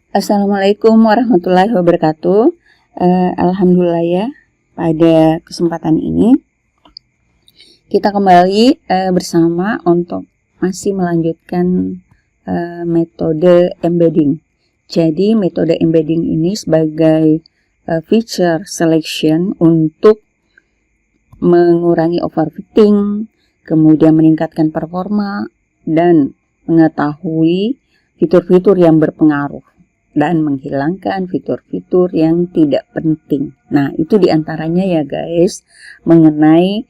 Assalamualaikum warahmatullahi wabarakatuh. Alhamdulillah ya, pada kesempatan ini kita kembali bersama untuk masih melanjutkan metode embedding. Jadi metode embedding ini sebagai feature selection untuk mengurangi overfitting, kemudian meningkatkan performa dan mengetahui fitur-fitur yang berpengaruh dan menghilangkan fitur-fitur yang tidak penting. Nah, itu diantaranya ya guys, mengenai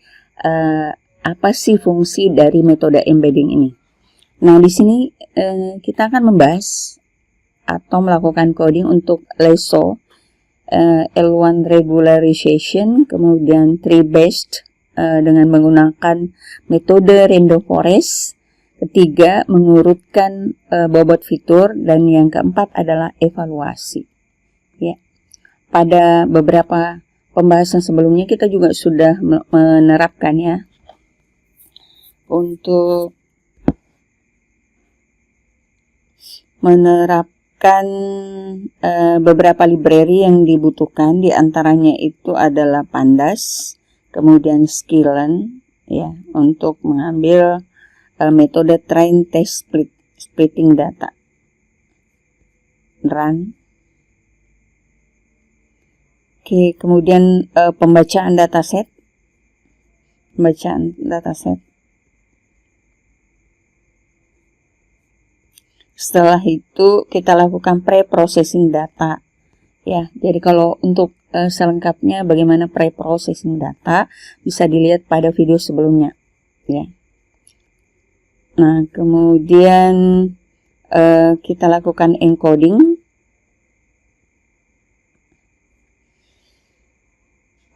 apa sih fungsi dari metode embedding ini. Nah, di sini kita akan membahas atau melakukan coding untuk LESO, L1 regularization, kemudian tree based dengan menggunakan metode random forest. Ketiga, mengurutkan bobot fitur, dan yang keempat adalah evaluasi. Ya. Pada beberapa pembahasan sebelumnya kita juga sudah menerapkan ya untuk menerapkan beberapa library yang dibutuhkan. Di antaranya itu adalah Pandas, kemudian Skylin ya untuk mengambil metode train test splitting data. Run. Oke, kemudian pembacaan dataset. Setelah itu kita lakukan pre-processing data. Ya, jadi kalau untuk selengkapnya bagaimana pre-processing data bisa dilihat pada video sebelumnya. Ya. Nah, kemudian kita lakukan encoding.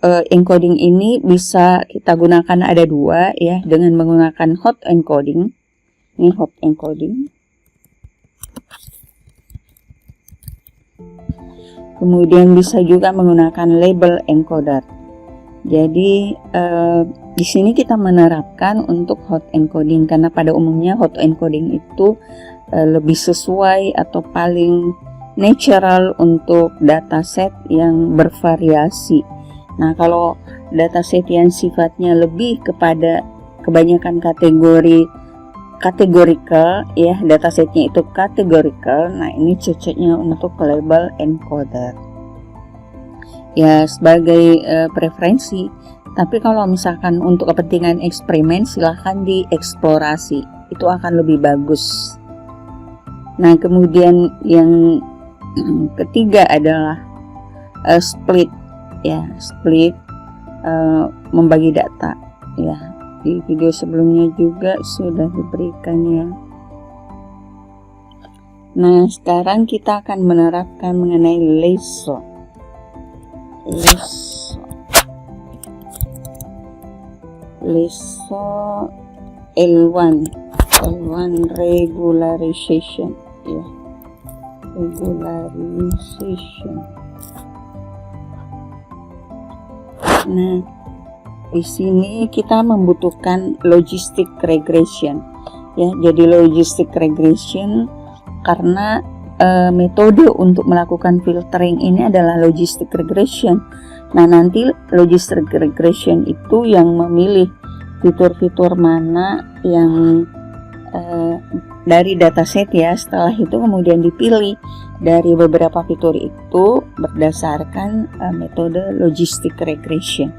Encoding ini bisa kita gunakan ada dua ya, dengan menggunakan hot encoding. Ini hot encoding. Kemudian bisa juga menggunakan label encoder. Jadi di sini kita menerapkan untuk hot encoding karena pada umumnya hot encoding itu lebih sesuai atau paling natural untuk dataset yang bervariasi. Nah, kalau dataset yang sifatnya lebih kepada kebanyakan kategorical ya, datasetnya itu categorical. Nah, ini cocoknya untuk label encoder. Ya, sebagai preferensi. Tapi kalau misalkan untuk kepentingan eksperimen, silahkan dieksplorasi, itu akan lebih bagus. Nah, kemudian yang ketiga adalah split ya, membagi data ya. Di video sebelumnya juga sudah diberikannya. Nah, sekarang kita akan menerapkan mengenai LESO. L1 regularization ya. Nah, di sini kita membutuhkan logistic regression ya. Jadi logistic regression karena metode untuk melakukan filtering ini adalah logistic regression. Nah, nanti logistic regression itu yang memilih fitur-fitur mana yang dari dataset ya. Setelah itu kemudian dipilih dari beberapa fitur itu berdasarkan metode logistic regression.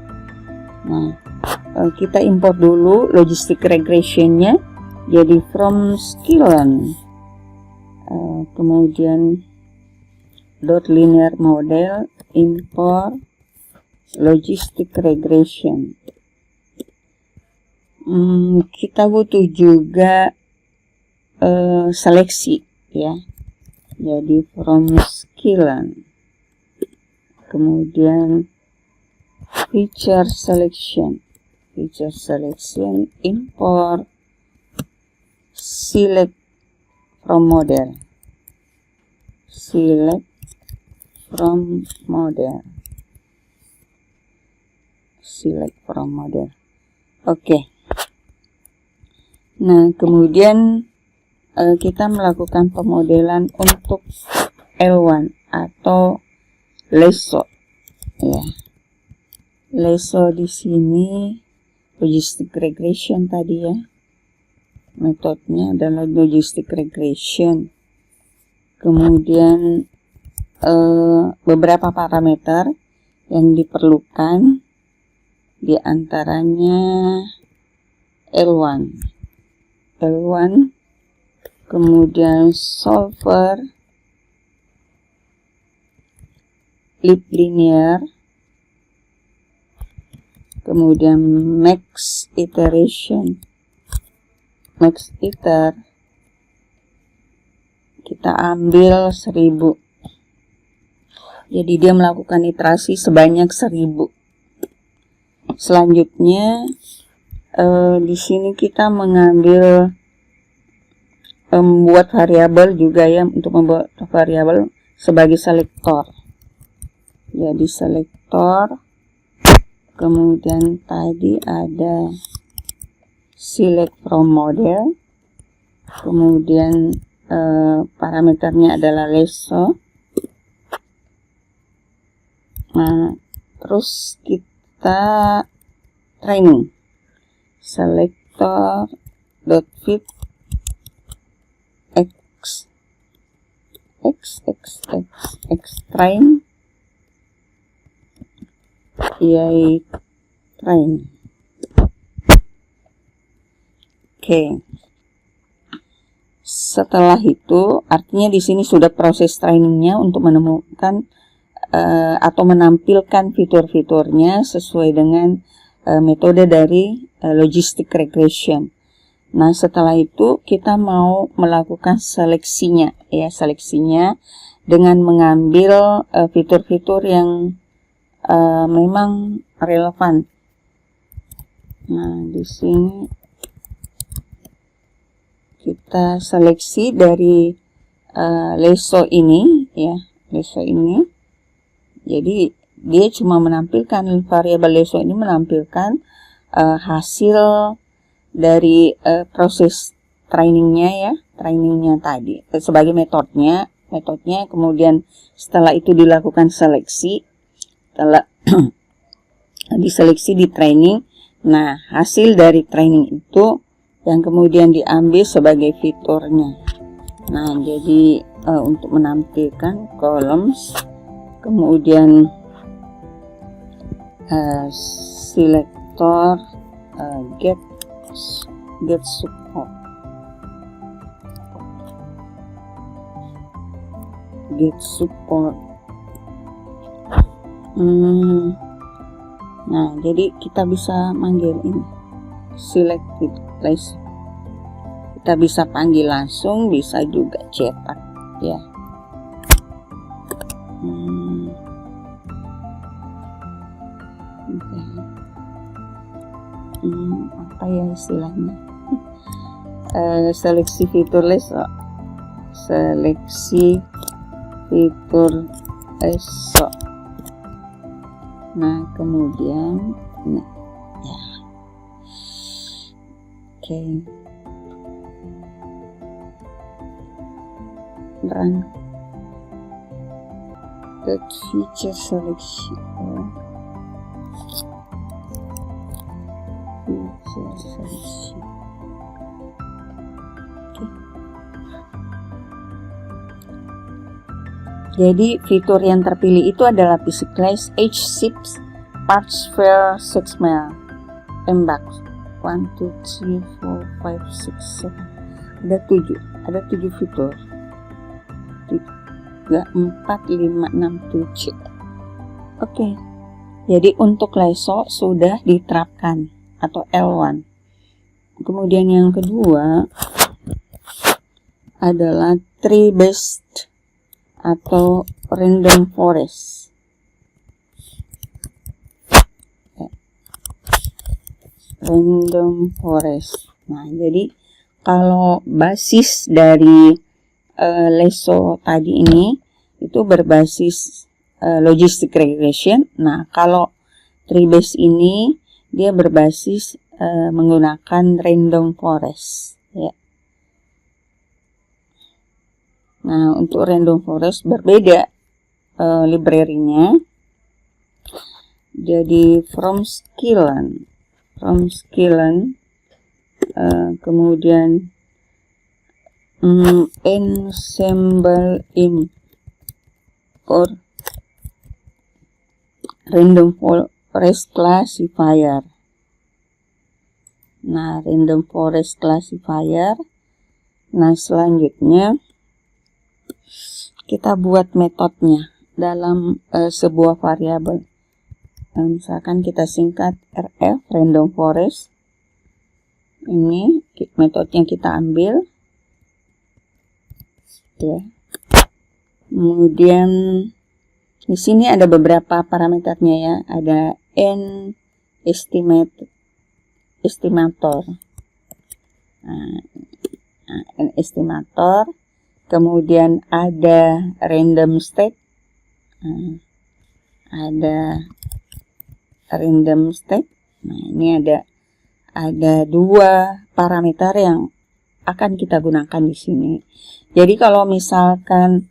Nah, kita import dulu logistic regressionnya. Jadi from Skylin, kemudian .linear model, import logistic regression. Kita butuh juga seleksi ya. Jadi from Skylin, kemudian feature selection, import select from model. Oke. Nah, kemudian kita melakukan pemodelan untuk L1 atau LESO ya. LESO di sini logistic regression tadi ya. Metodenya adalah logistic regression. Kemudian beberapa parameter yang diperlukan, di antaranya L1, kemudian solver, lip linear, kemudian max iteration, max iter kita ambil 1000. Jadi dia melakukan iterasi sebanyak 1000. Selanjutnya di sini kita mengambil membuat variabel juga ya, untuk membuat variabel sebagai selektor. Jadi selektor, kemudian tadi ada select from model, kemudian parameternya adalah LESO. Nah, terus kita training selector dot fit x train yai train. Oke. Setelah itu, artinya di sini sudah proses trainingnya untuk menemukan atau menampilkan fitur-fiturnya sesuai dengan metode dari logistic regression. Nah, setelah itu kita mau melakukan seleksinya ya, seleksinya dengan mengambil fitur-fitur yang memang relevan. Nah, di sini kita seleksi dari LESO ini ya, LESO ini. Jadi dia cuma menampilkan variabel LESO ini, menampilkan hasil dari proses trainingnya ya, trainingnya tadi sebagai metodenya, kemudian setelah itu dilakukan seleksi, setelah diseleksi di training. Nah, hasil dari training itu yang kemudian diambil sebagai fiturnya. Nah, jadi untuk menampilkan columns, kemudian selector get support, nah, jadi kita bisa manggil ini select with place, kita bisa panggil langsung, bisa juga cetak ya. Apa ya istilahnya, seleksi fitur LESO, seleksi fitur LESO. Nah, kemudian ini ya, oke, run that feature selection. Jadi fitur yang terpilih itu adalah basic class, H ships, parts sphere, 6 mile, embak 1, 2, 3, 4, 5, 6, 7. Ada 7 fitur. 3, 4, 5, 6, 7. Oke. Jadi untuk LESO sudah diterapkan atau L1. Kemudian yang kedua adalah tree based atau random forest. Random forest. Nah, jadi kalau basis dari LESO tadi ini itu berbasis logistic regression. Nah, kalau tree based ini dia berbasis menggunakan random forest ya. Nah, untuk random forest berbeda library-nya. Jadi from skillen, kemudian ensemble import random forest classifier. Nah, random forest classifier. Nah, selanjutnya kita buat metodenya dalam sebuah variabel. Misalkan kita singkat rf random forest. Ini metodenya kita ambil. Ya. Kemudian di sini ada beberapa parameternya ya. Ada n estimator. N estimator. Kemudian ada random state. Ada random state. Nah, ini ada dua parameter yang akan kita gunakan di sini. Jadi kalau misalkan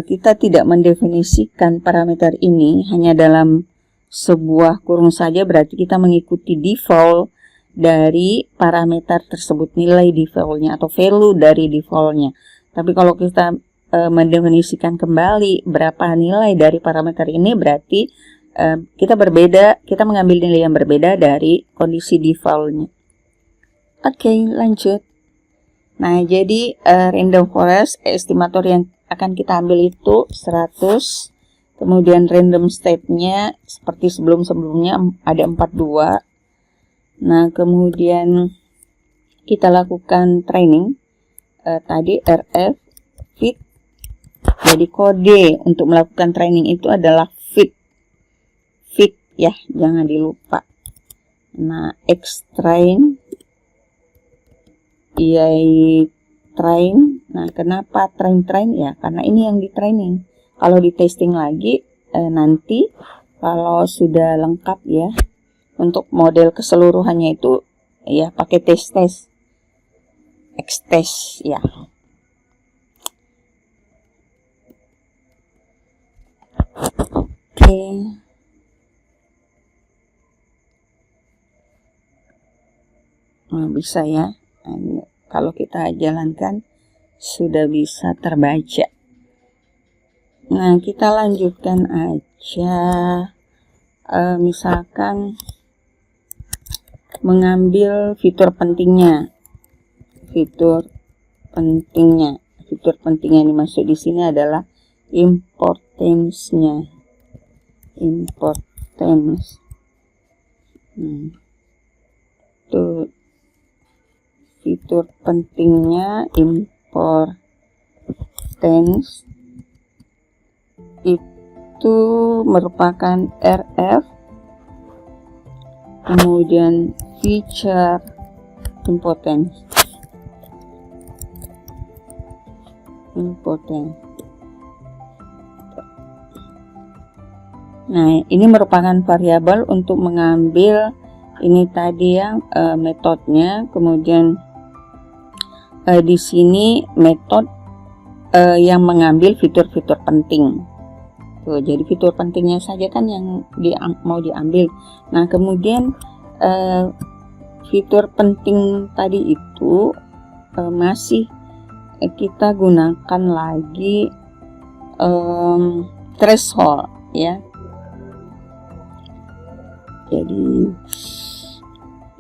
kita tidak mendefinisikan parameter ini hanya dalam sebuah kurung saja, berarti kita mengikuti default dari parameter tersebut, nilai defaultnya atau value dari defaultnya. Tapi kalau kita mendefinisikan kembali berapa nilai dari parameter ini, berarti kita mengambil nilai yang berbeda dari kondisi defaultnya. Oke, lanjut. Nah, jadi random forest estimator yang akan kita ambil itu 100. Kemudian random state-nya seperti sebelum-sebelumnya ada 42. Nah, kemudian kita lakukan training. Tadi rf fit. Jadi kode untuk melakukan training itu adalah fit ya, jangan dilupa. Nah, xtrain train. Nah, kenapa train ya, karena ini yang di training. Kalau di testing lagi nanti kalau sudah lengkap ya, untuk model keseluruhannya itu ya pakai test X-test ya. Oke. Nah, bisa ya. Nah, kalau kita jalankan sudah bisa terbaca. Nah, kita lanjutkan aja. Misalkan mengambil fitur pentingnya. Fitur pentingnya dimaksud di sini adalah importance-nya. Tuh, fitur pentingnya importance itu merupakan rf, kemudian feature importance. Nah, ini merupakan variabel untuk mengambil ini tadi yang metodenya. Kemudian di sini metode yang mengambil fitur-fitur penting. Tuh, jadi fitur pentingnya saja kan yang mau diambil. Nah, kemudian fitur penting tadi itu masih kita gunakan lagi threshold ya. Jadi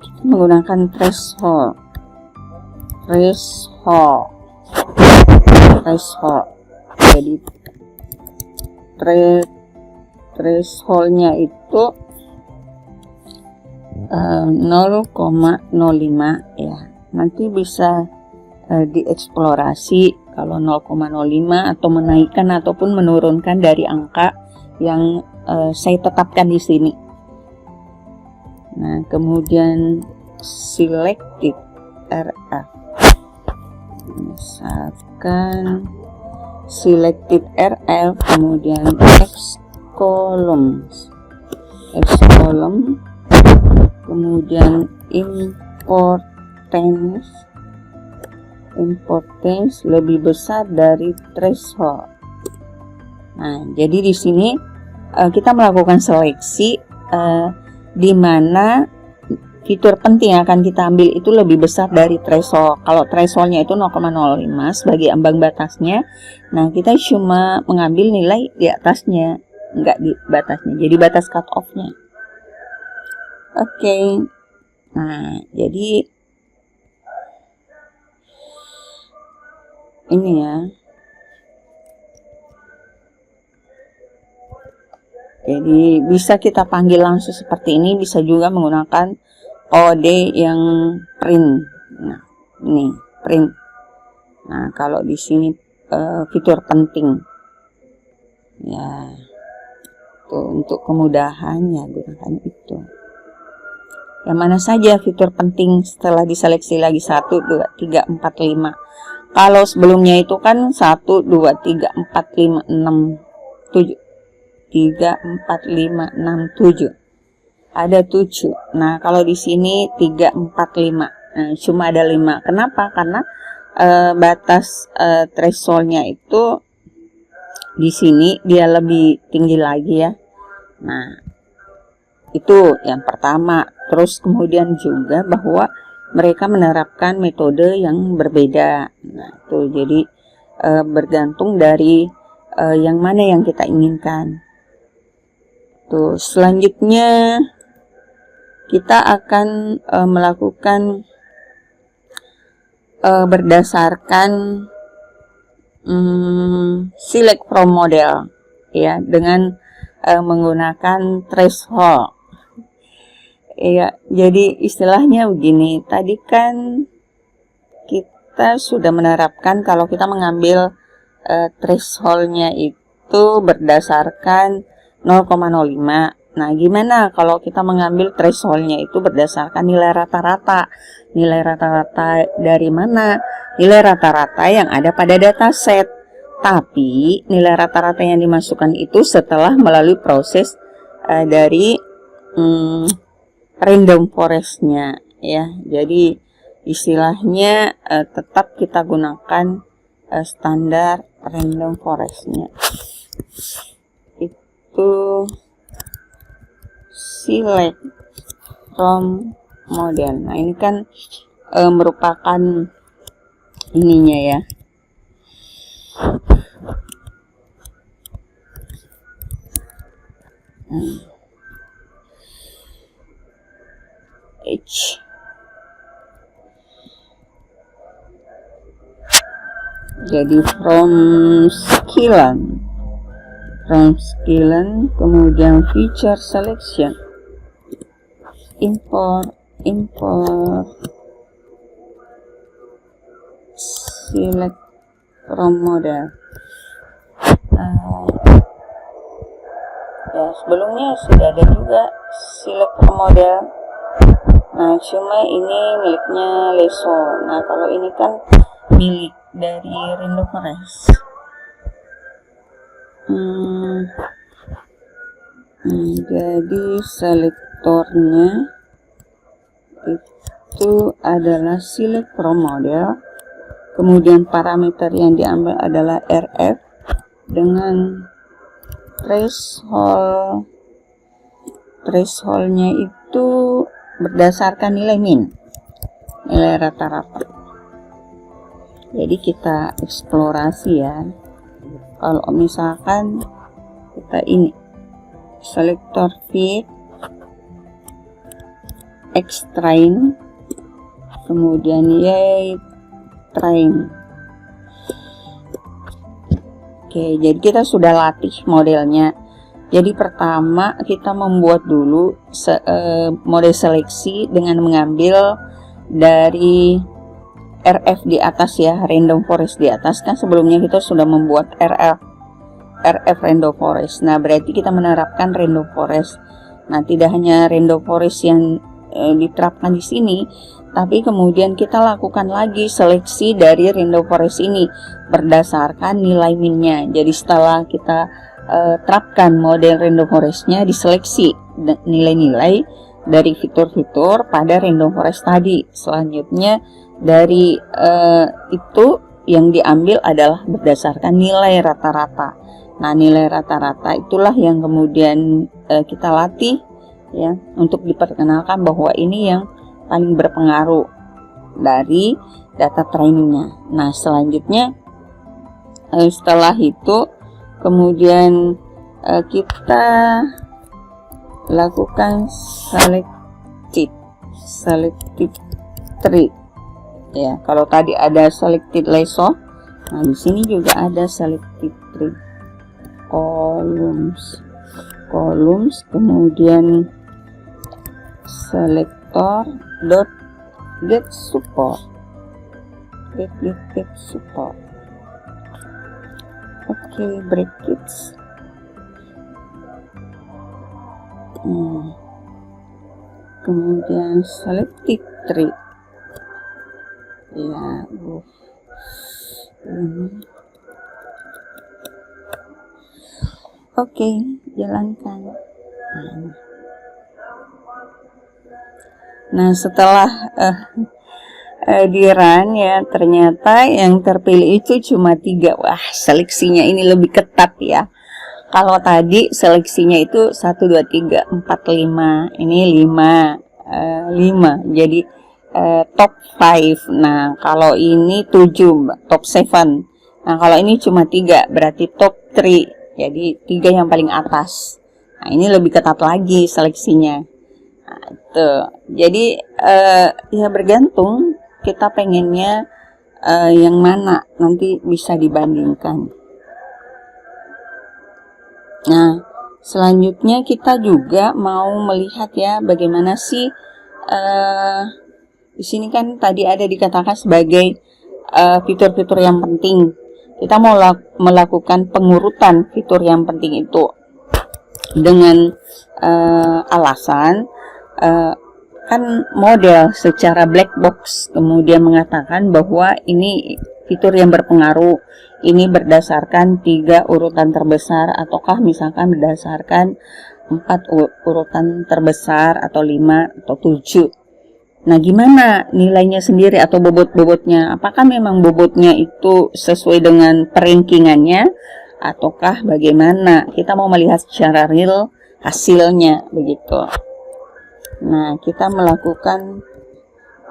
kita menggunakan threshold. Jadi thresholdnya itu 0,05 ya. Nanti bisa dieksplorasi kalau 0,05 atau menaikkan ataupun menurunkan dari angka yang saya tetapkan di sini. Nah, kemudian selected RF. Misalkan selected RF, kemudian X column, kemudian importance importance lebih besar dari threshold. Nah, jadi di sini kita melakukan seleksi di mana fitur penting yang akan kita ambil itu lebih besar dari threshold. Kalau thresholdnya itu 0,05 sebagai ambang batasnya, nah kita cuma mengambil nilai di atasnya, enggak di batasnya. Jadi batas cut off-nya. Oke. Nah, jadi ini ya. Jadi bisa kita panggil langsung seperti ini, bisa juga menggunakan OD yang print. Nah, ini print. Nah, kalau di sini fitur penting. Ya. Tuh, untuk kemudahan ya gunakan itu. Yang mana saja fitur penting setelah diseleksi lagi 1, 2, 3, 4, 5. Kalau sebelumnya itu kan 1, 2, 3, 4, 5, 6, 7. 3, 4, 5, 6, 7. Ada 7. Nah, kalau di sini 3, 4, 5. Nah, cuma ada 5. Kenapa? Karena batas thresholdnya itu di sini dia lebih tinggi lagi ya. Nah, itu yang pertama. Terus kemudian juga bahwa mereka menerapkan metode yang berbeda. Nah, itu jadi bergantung dari yang mana yang kita inginkan. Tuh, selanjutnya kita akan melakukan berdasarkan select from model ya, dengan menggunakan threshold. Ya, jadi istilahnya begini. Tadi kan kita sudah menerapkan kalau kita mengambil thresholdnya itu berdasarkan 0,05. Nah, gimana kalau kita mengambil thresholdnya itu berdasarkan nilai rata-rata? Nilai rata-rata dari mana? Nilai rata-rata yang ada pada dataset. Tapi nilai rata-rata yang dimasukkan itu setelah melalui proses dari random forest-nya ya. Jadi istilahnya tetap kita gunakan standar random forest-nya. Itu select from model. Nah, ini kan merupakan ininya ya. H. Jadi from skillan kemudian feature selection, import select from model. Ya, sebelumnya sudah ada juga select from model. Nah, cuma ini miliknya Leso. Nah, kalau ini kan milik dari Random Forest. Jadi selektornya itu adalah select from model. Kemudian parameter yang diambil adalah RF dengan thresholdnya itu berdasarkan nilai min, nilai rata-rata. Jadi kita eksplorasi ya. Kalau misalkan kita ini selector fit X train, kemudian Y train. Oke, jadi kita sudah latih modelnya. Jadi pertama kita membuat dulu model seleksi dengan mengambil dari RF di atas ya, random forest di atas. Kan sebelumnya kita sudah membuat RF random forest. Nah, berarti kita menerapkan random forest. Nah, tidak hanya random forest yang diterapkan di sini, tapi kemudian kita lakukan lagi seleksi dari random forest ini berdasarkan nilai minnya. Jadi setelah kita terapkan model random forest-nya, diseleksi nilai-nilai dari fitur-fitur pada random forest tadi. Selanjutnya Dari itu yang diambil adalah berdasarkan nilai rata-rata. Nah, nilai rata-rata itulah yang kemudian kita latih ya, untuk diperkenalkan bahwa ini yang paling berpengaruh dari data trainingnya. Nah, selanjutnya setelah itu kemudian kita lakukan selected tree ya. Kalau tadi ada selected lesson, nah di sini juga ada selected tree. columns kemudian selector dot get support. Oke, brackets. Kemudian selected tree ya. Oke, jalankan. Nah, setelah di run ya, ternyata yang terpilih itu cuma 3. Wah, seleksinya ini lebih ketat ya. Kalau tadi seleksinya itu 1, 2, 3, 4, 5. Ini 5. Jadi top 5. Nah, kalau ini 7, top 7. Nah, kalau ini cuma 3, berarti top 3. Jadi 3 yang paling atas. Nah, ini lebih ketat lagi seleksinya. Nah, itu. Jadi ya bergantung kita pengennya yang mana, nanti bisa dibandingkan. Nah, selanjutnya kita juga mau melihat ya bagaimana sih di sini kan tadi ada dikatakan sebagai fitur-fitur yang penting. Kita mau melakukan pengurutan fitur yang penting itu dengan alasan kan model secara black box kemudian mengatakan bahwa ini fitur yang berpengaruh, ini berdasarkan 3 urutan terbesar, ataukah misalkan berdasarkan 4 urutan terbesar, atau 5 atau 7. Nah, gimana nilainya sendiri atau bobot-bobotnya? Apakah memang bobotnya itu sesuai dengan perankingannya ataukah bagaimana? Kita mau melihat secara real hasilnya begitu. Nah, kita melakukan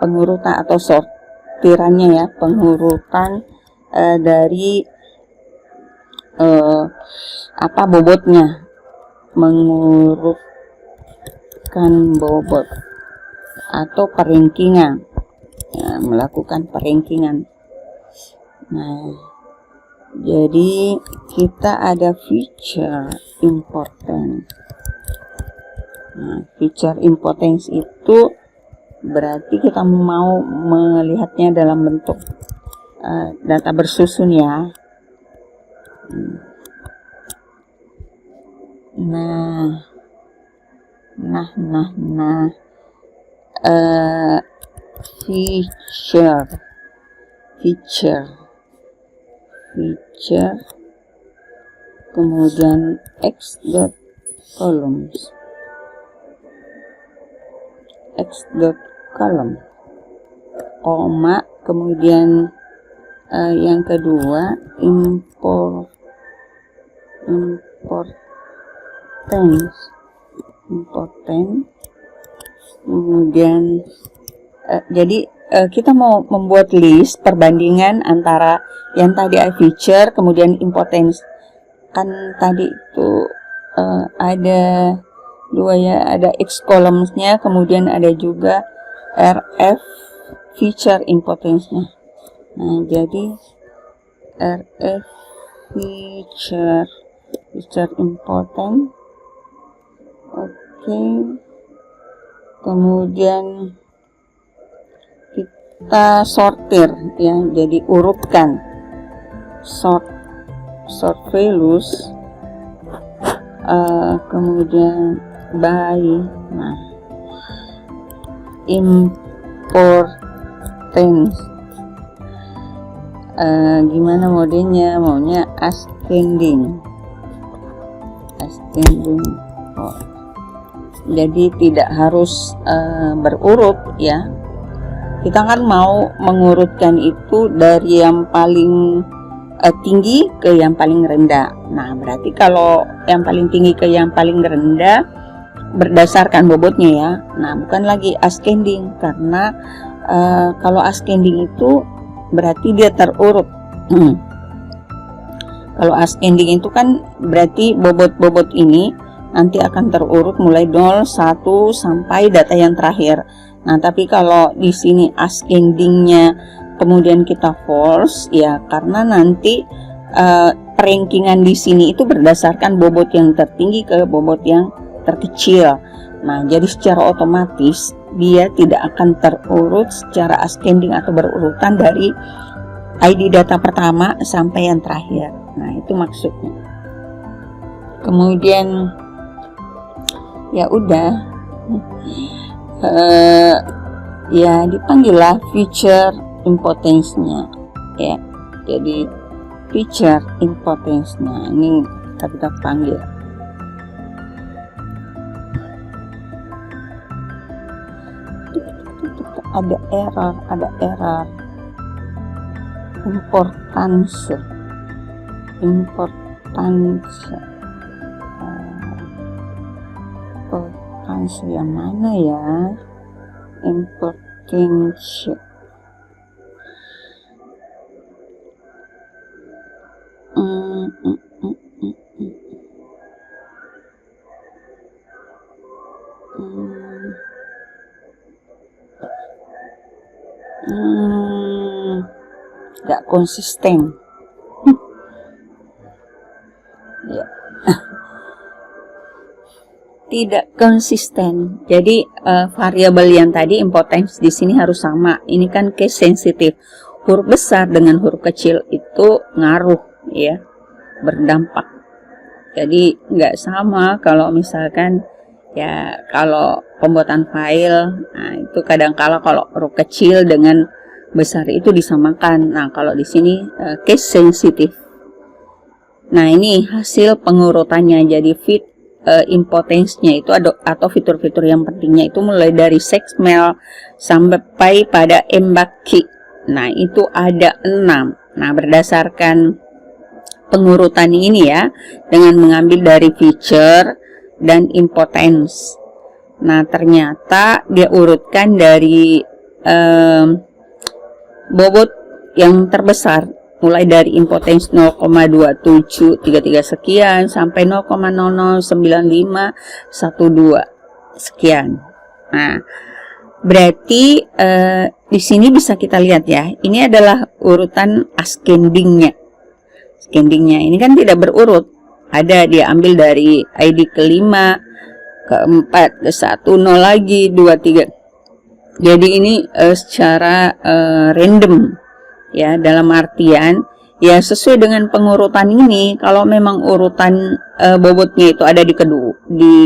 pengurutan atau sortirannya ya, pengurutan dari bobotnya, mengurutkan bobot atau perankingan ya, melakukan perankingan. Nah, jadi kita ada feature important. Nah, feature importance itu berarti kita mau melihatnya dalam bentuk data bersusun ya. Feature kemudian x.column koma kemudian yang kedua importance kemudian jadi kita mau membuat list perbandingan antara yang tadi feature kemudian importance. Kan tadi itu ada 2 ya, ada X columns-nya kemudian ada juga RF feature importance-nya. Nah, jadi RF feature important. Oke. Kemudian kita sortir ya, jadi urutkan sort values kemudian by importance. Gimana modenya? Maunya ascending. Jadi tidak harus berurut ya, kita kan mau mengurutkan itu dari yang paling tinggi ke yang paling rendah. Nah, berarti kalau yang paling tinggi ke yang paling rendah berdasarkan bobotnya ya. Nah, bukan lagi ascending, karena kalau ascending itu berarti dia terurut. Kalau ascending itu kan berarti bobot-bobot ini nanti akan terurut mulai 0, 1 sampai data yang terakhir. Nah, tapi kalau di sini ascendingnya kemudian kita false ya, karena nanti rankingan di sini itu berdasarkan bobot yang tertinggi ke bobot yang terkecil. Nah, jadi secara otomatis dia tidak akan terurut secara ascending atau berurutan dari ID data pertama sampai yang terakhir. Nah, itu maksudnya. Kemudian ya udah, ya dipanggillah feature impotence-nya ya. Jadi feature impotence-nya ini kita panggil. Ada error importance yang mana ya? Importance nggak konsisten ya. Tidak konsisten. Jadi variabel yang tadi impotence di sini harus sama. Ini kan case sensitif. Huruf besar dengan huruf kecil itu ngaruh ya, berdampak. Jadi nggak sama kalau misalkan ya, kalau pembuatan file, nah itu kadang-kala kalau huruf kecil dengan besar itu disamakan. Nah, kalau di sini case sensitif. Nah, ini hasil pengurutannya. Jadi fit impotence-nya itu atau fitur-fitur yang pentingnya itu mulai dari sexmel sampai pada embaki. Nah, itu ada 6. Nah, berdasarkan pengurutan ini ya, dengan mengambil dari feature dan impotence. Nah, ternyata dia urutkan dari bobot yang terbesar, mulai dari impotence 0,2733 sekian sampai 0,009512 sekian. Nah, berarti di sini bisa kita lihat ya, ini adalah urutan ascendingnya. Ascendingnya ini kan tidak berurut, ada dia ambil dari ID kelima, keempat, ke 1, 0 lagi, 2, 3. Jadi ini secara random ya, dalam artian ya sesuai dengan pengurutan ini. Kalau memang urutan bobotnya itu ada di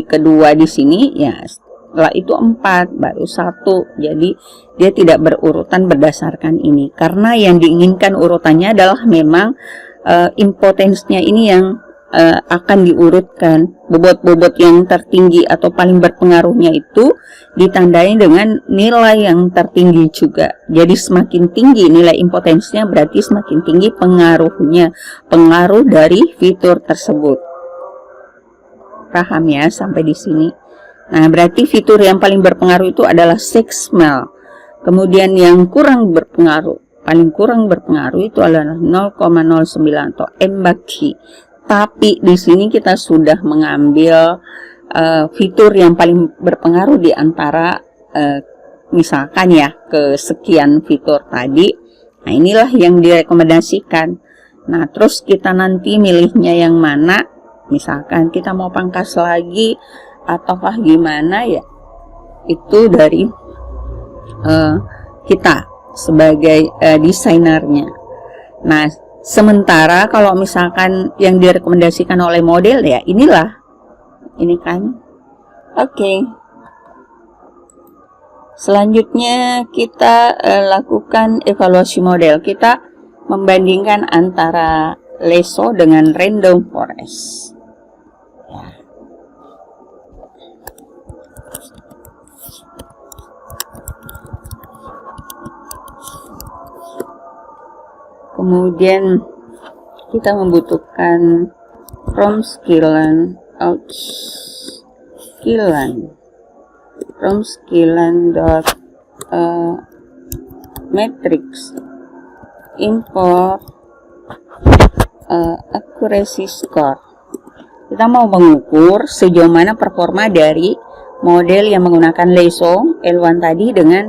kedua di sini ya, setelah itu 4 baru 1. Jadi dia tidak berurutan berdasarkan ini, karena yang diinginkan urutannya adalah memang impotence-nya ini yang akan diurutkan. Bobot-bobot yang tertinggi atau paling berpengaruhnya itu ditandai dengan nilai yang tertinggi juga. Jadi semakin tinggi nilai impotensnya berarti semakin tinggi pengaruhnya, pengaruh dari fitur tersebut. Paham ya sampai di sini? Nah, berarti fitur yang paling berpengaruh itu adalah sexmel. Kemudian yang kurang berpengaruh, paling kurang berpengaruh itu adalah 0,09 atau embaki. Tapi di sini kita sudah mengambil fitur yang paling berpengaruh di antara misalkan ya kesekian fitur tadi. Nah, inilah yang direkomendasikan. Nah, terus kita nanti milihnya yang mana, misalkan kita mau pangkas lagi ataukah gimana ya, itu dari kita sebagai desainernya. Nah, sementara kalau misalkan yang direkomendasikan oleh model ya inilah, ini kan. Oke. Selanjutnya kita lakukan evaluasi model. Kita membandingkan antara Leso dengan Random Forest. Ya. Kemudian kita membutuhkan from skillan dot matrix import accuracy score. Kita mau mengukur sejauh mana performa dari model yang menggunakan Lasso L1 tadi dengan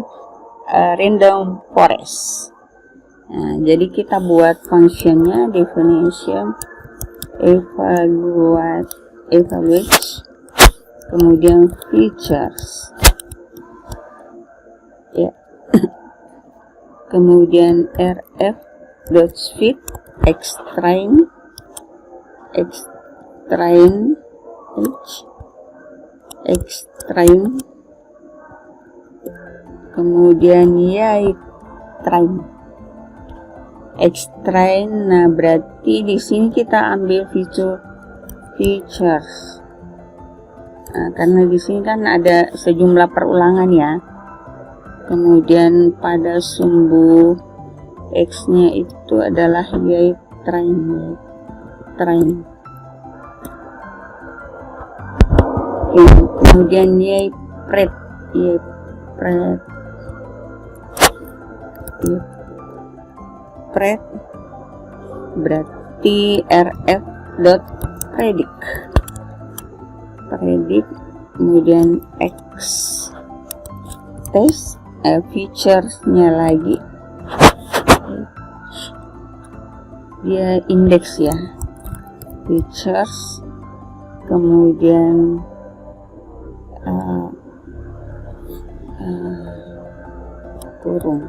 random forest. Nah, jadi kita buat functionnya definition evaluate, kemudian features, ya, kemudian rf.fit extrain, kemudian extrain. Nah, berarti di sini kita ambil features. Nah, karena di sini kan ada sejumlah perulangan ya. Kemudian pada sumbu x-nya itu adalah train. Kemudian pret berarti rf.predict, kemudian x test, featuresnya lagi dia indeks ya, features, kemudian kurung,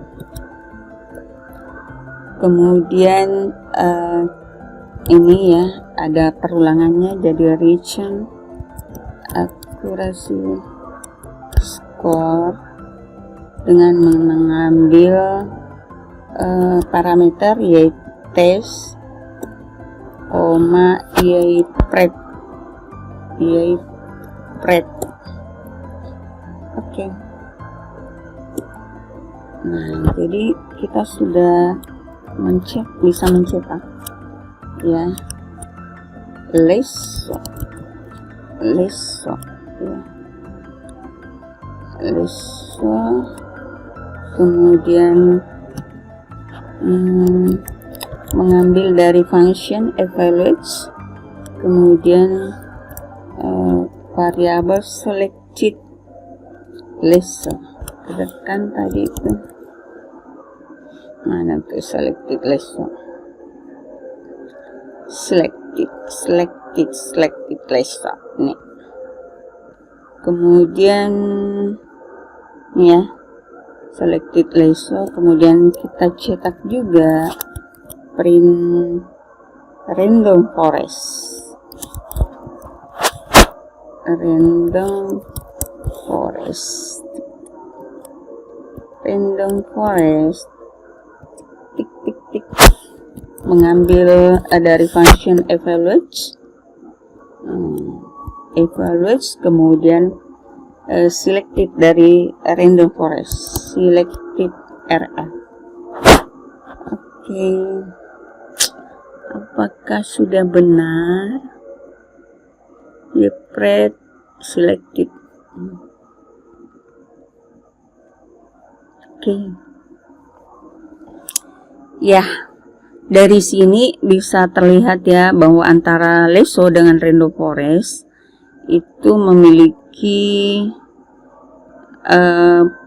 kemudian ini ya ada perulangannya, jadi region accuracy score dengan mengambil parameter yaitu test, pret. Oke. Nah, jadi kita sudah bisa mencetak ya Lasso ya. Kemudian mengambil dari function evaluate, kemudian variabel selected Lasso, tekan tadi itu mana tuh selected Lasso, selected Lasso nih. Kemudian ya selected Lasso, kemudian kita cetak juga print random forest tik mengambil dari function evaluate, kemudian selected dari random forest, selected RA. Oke, apakah sudah benar? Pret selected. Oke. Ya, dari sini bisa terlihat ya bahwa antara Lasso dengan random forest itu memiliki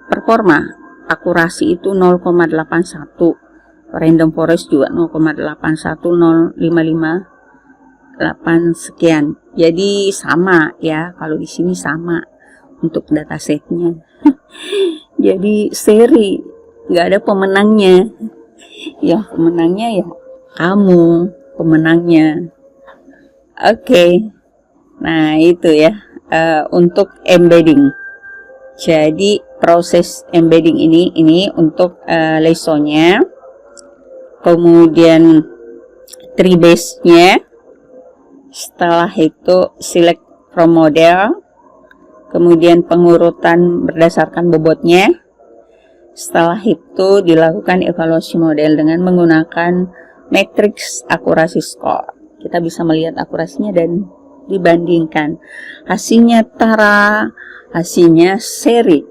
performa akurasi itu 0,81, random forest juga 0,81, 0,558 sekian. Jadi sama ya, kalau di sini sama untuk datasetnya. Jadi seri, nggak ada pemenangnya. Ya, pemenangnya ya kamu pemenangnya. Oke. Nah, itu ya untuk embedding. Jadi proses embedding ini untuk Lasso-nya. Kemudian tree base-nya. Setelah itu select from model. Kemudian pengurutan berdasarkan bobotnya. Setelah itu dilakukan evaluasi model dengan menggunakan matriks akurasi skor. Kita bisa melihat akurasinya dan dibandingkan. Hasilnya tara, hasilnya seri.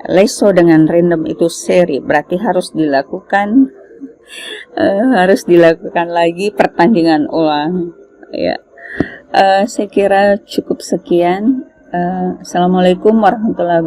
Leso dengan random itu seri, berarti harus dilakukan lagi pertandingan ulang. Ya, saya kira cukup sekian. Assalamualaikum warahmatullahi wabarakatuh.